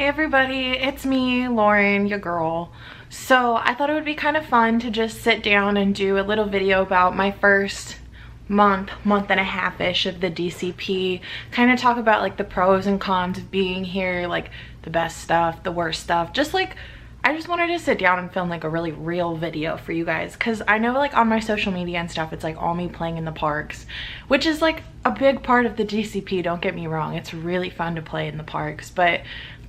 everybody, it's me, Lauren, your girl. So I thought it would be kind of fun to just sit down and do a little video about my first month and a half-ish of the DCP. Kind of talk about like the pros and cons of being here, like the best stuff, the worst stuff. Just like, I just wanted to sit down and film like a really real video for you guys, because I know like on my social media and stuff it's like all me playing in the parks, which is like a big part of the DCP, don't get me wrong. It's really fun to play in the parks, but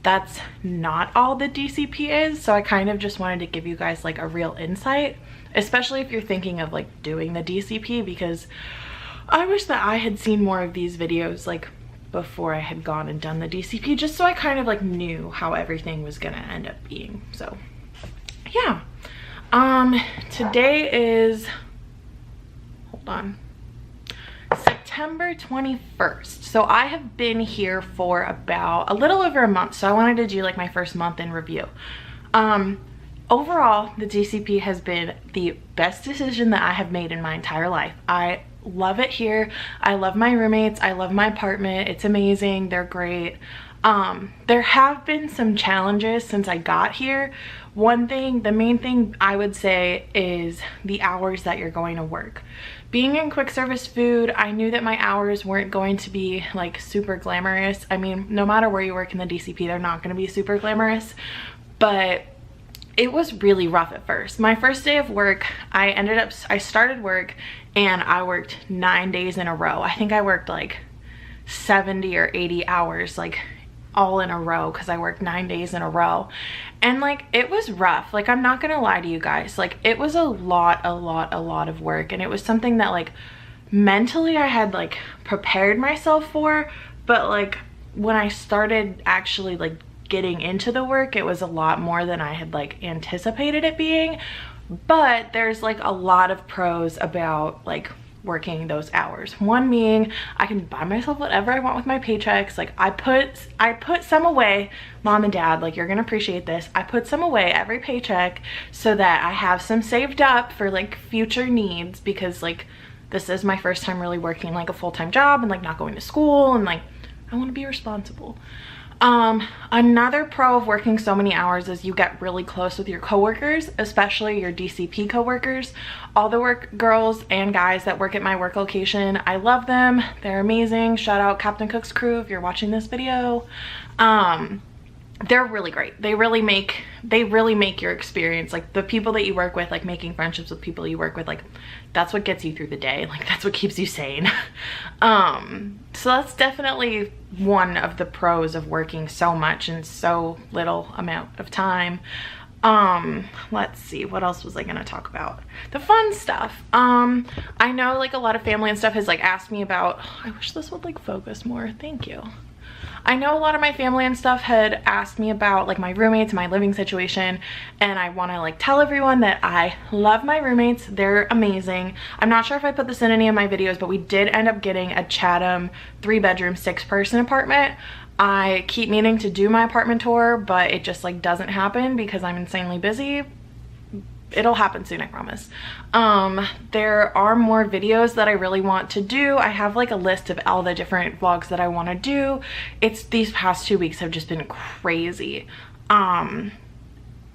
that's not all the DCP is. So I kind of just wanted to give you guys like a real insight, especially if you're thinking of like doing the DCP, because I wish that I had seen more of these videos like before I had gone and done the DCP, just so I kind of like knew how everything was gonna end up being. So yeah, today is, hold on, September 21st. So I have been here for about a little over a month, so I wanted to do like my first month in review. Overall, the DCP has been the best decision that I have made in my entire life. I love it here. I love my roommates. I love my apartment. It's amazing. They're great. There have been some challenges since I got here. The main thing I would say is the hours that you're going to work. Being in quick service food, I knew that my hours weren't going to be like super glamorous. I mean, no matter where you work in the DCP, they're not going to be super glamorous, but it was really rough at first. My first day of work, I started work and I worked 9 days in a row. I think I worked like 70 or 80 hours like all in a row, because I worked 9 days in a row. And like, it was rough. Like, I'm not gonna lie to you guys. Like, it was a lot of work, and it was something that like mentally I had like prepared myself for, but like when I started actually like getting into the work, it was a lot more than I had like anticipated it being. But there's like a lot of pros about like working those hours. One being, I can buy myself whatever I want with my paychecks. Like, I put some away. Mom and dad, like, you're gonna appreciate this. I put some away every paycheck so that I have some saved up for like future needs, because like this is my first time really working like a full-time job and like not going to school, and like I want to be responsible. Another pro of working so many hours is you get really close with your coworkers, especially your DCP coworkers. All the girls and guys that work at my work location, I love them. They're amazing. Shout out Captain Cook's crew if you're watching this video. They're really great. They really make your experience, like the people that you work with, like making friendships with people you work with, like that's what gets you through the day. Like, that's what keeps you sane. So that's definitely one of the pros of working so much in so little amount of time. Let's see, what else was I gonna talk about? The fun stuff. I know like a lot of family and stuff has like asked me about, I wish this would like focus more, thank you. I know a lot of my family and stuff had asked me about like my roommates, my living situation, and I want to like tell everyone that I love my roommates. They're amazing. I'm not sure if I put this in any of my videos, but we did end up getting a Chatham 3-bedroom 6-person apartment. I keep meaning to do my apartment tour, but it just like doesn't happen because I'm insanely busy. It'll happen soon, I promise. There are more videos that I really want to do. I have like a list of all the different vlogs that I want to do. These past 2 weeks have just been crazy.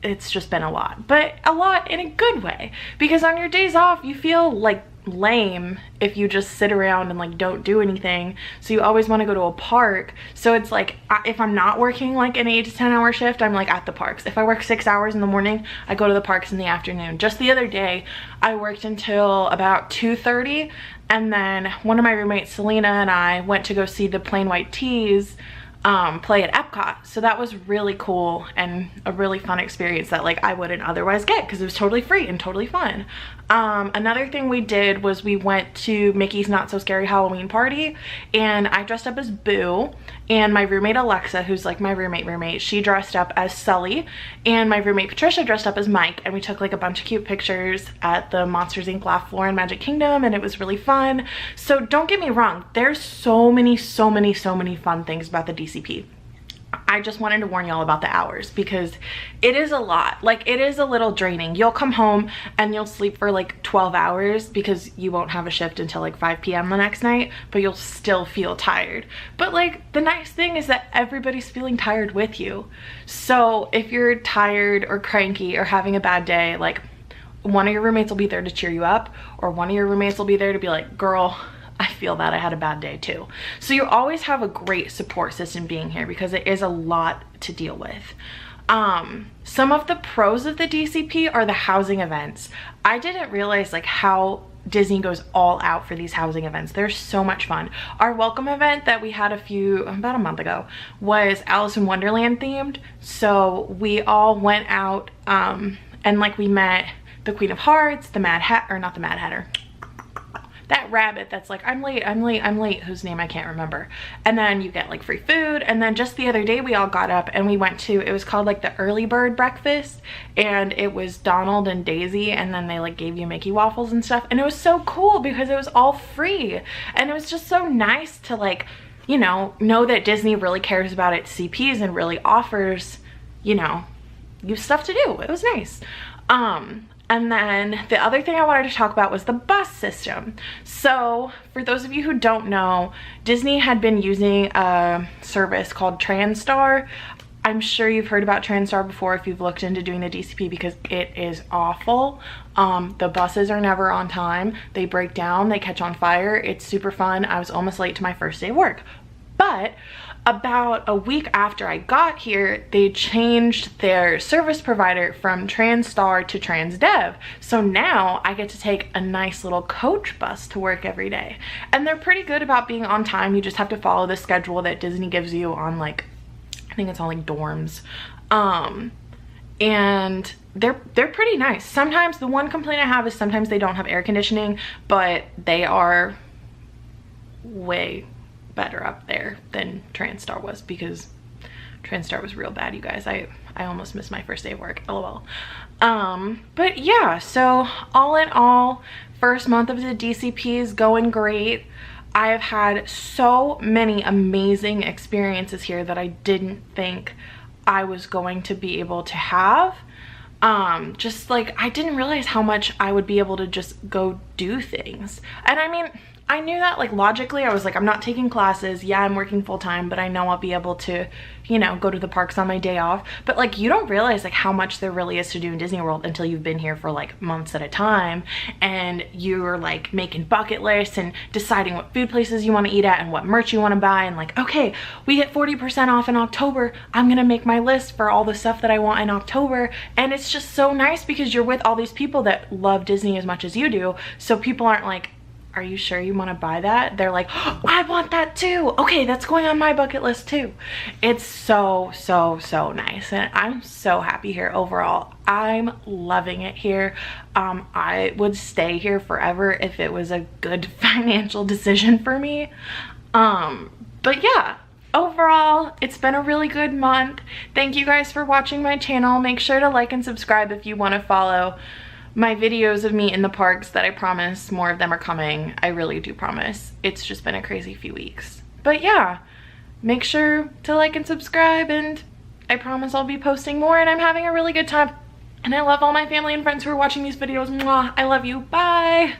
It's just been a lot, but a lot in a good way, because on your days off you feel like lame if you just sit around and like don't do anything, so you always want to go to a park. So it's like, if I'm not working like an 8 to 10 hour shift, I'm like at the parks. If I work 6 hours in the morning, I go to the parks in the afternoon. Just the other day I worked until about 2:30, and then one of my roommates, Selena, and I went to go see the Plain White Tees play at Epcot. So that was really cool and a really fun experience that like I wouldn't otherwise get, because it was totally free and totally fun. Another thing we did was we went to Mickey's Not So Scary Halloween party, and I dressed up as Boo, and my roommate Alexa, who's like my roommate, she dressed up as Sully, and my roommate Patricia dressed up as Mike, and we took like a bunch of cute pictures at the Monsters Inc. Laugh Floor in Magic Kingdom, and it was really fun. So don't get me wrong, there's so many fun things about the DCP. I just wanted to warn y'all about the hours because it is a lot. Like, it is a little draining. You'll come home and you'll sleep for like 12 hours because you won't have a shift until like 5 p.m. the next night, but you'll still feel tired. But like, the nice thing is that everybody's feeling tired with you. So if you're tired or cranky or having a bad day, like, one of your roommates will be there to cheer you up, or one of your roommates will be there to be like, girl, I feel that I had a bad day too. So you always have a great support system being here because it is a lot to deal with. Some of the pros of the DCP are the housing events. I didn't realize like how Disney goes all out for these housing events. They're so much fun. Our welcome event that we had about a month ago was Alice in Wonderland themed. So we all went out and like we met the Queen of Hearts, the Mad Hatter, or not the Mad Hatter, that rabbit that's like, I'm late, whose name I can't remember. And then you get like free food. And then just the other day we all got up and we went to, it was called like the early bird breakfast, and it was Donald and Daisy, and then they like gave you Mickey waffles and stuff. And it was so cool because it was all free. And it was just so nice to like, you know that Disney really cares about its CPs and really offers, you stuff to do. It was nice. And then the other thing I wanted to talk about was the bus system. So for those of you who don't know, Disney had been using a service called TransStar. I'm sure you've heard about TransStar before if you've looked into doing the DCP because it is awful. The buses are never on time. They break down, they catch on fire. It's super fun. I was almost late to my first day of work. But about a week after I got here, they changed their service provider from TransStar to TransDev. So now I get to take a nice little coach bus to work every day. And they're pretty good about being on time. You just have to follow the schedule that Disney gives you on like, I think it's on like dorms. And they're pretty nice. Sometimes the one complaint I have is sometimes they don't have air conditioning, but they are way better up there than TransStar was because TransStar was real bad, you guys. I almost missed my first day of work, lol. But yeah, so all in all, first month of the DCP is going great. I have had so many amazing experiences here that I didn't think I was going to be able to have. Just like, I didn't realize how much I would be able to just go do things. And I mean, I knew that like logically. I was like, I'm not taking classes. Yeah, I'm working full time, but I know I'll be able to, go to the parks on my day off. But like, you don't realize like how much there really is to do in Disney World until you've been here for like months at a time, and you're like making bucket lists and deciding what food places you want to eat at and what merch you want to buy, and like, okay, we get 40% off in October. I'm gonna make my list for all the stuff that I want in October. And it's just so nice because you're with all these people that love Disney as much as you do. So people aren't like, are you sure you want to buy that? They're like, oh, I want that too. Okay, that's going on my bucket list too. It's so nice, and I'm so happy here overall. I'm loving it here. I would stay here forever if it was a good financial decision for me. But yeah, overall, it's been a really good month. Thank you guys for watching my channel. Make sure to like and subscribe if you want to follow my videos of me in the parks that I promise more of them are coming. I really do promise. It's just been a crazy few weeks. But yeah, make sure to like and subscribe, and I promise I'll be posting more, and I'm having a really good time. And I love all my family and friends who are watching these videos. Mwah, I love you. Bye.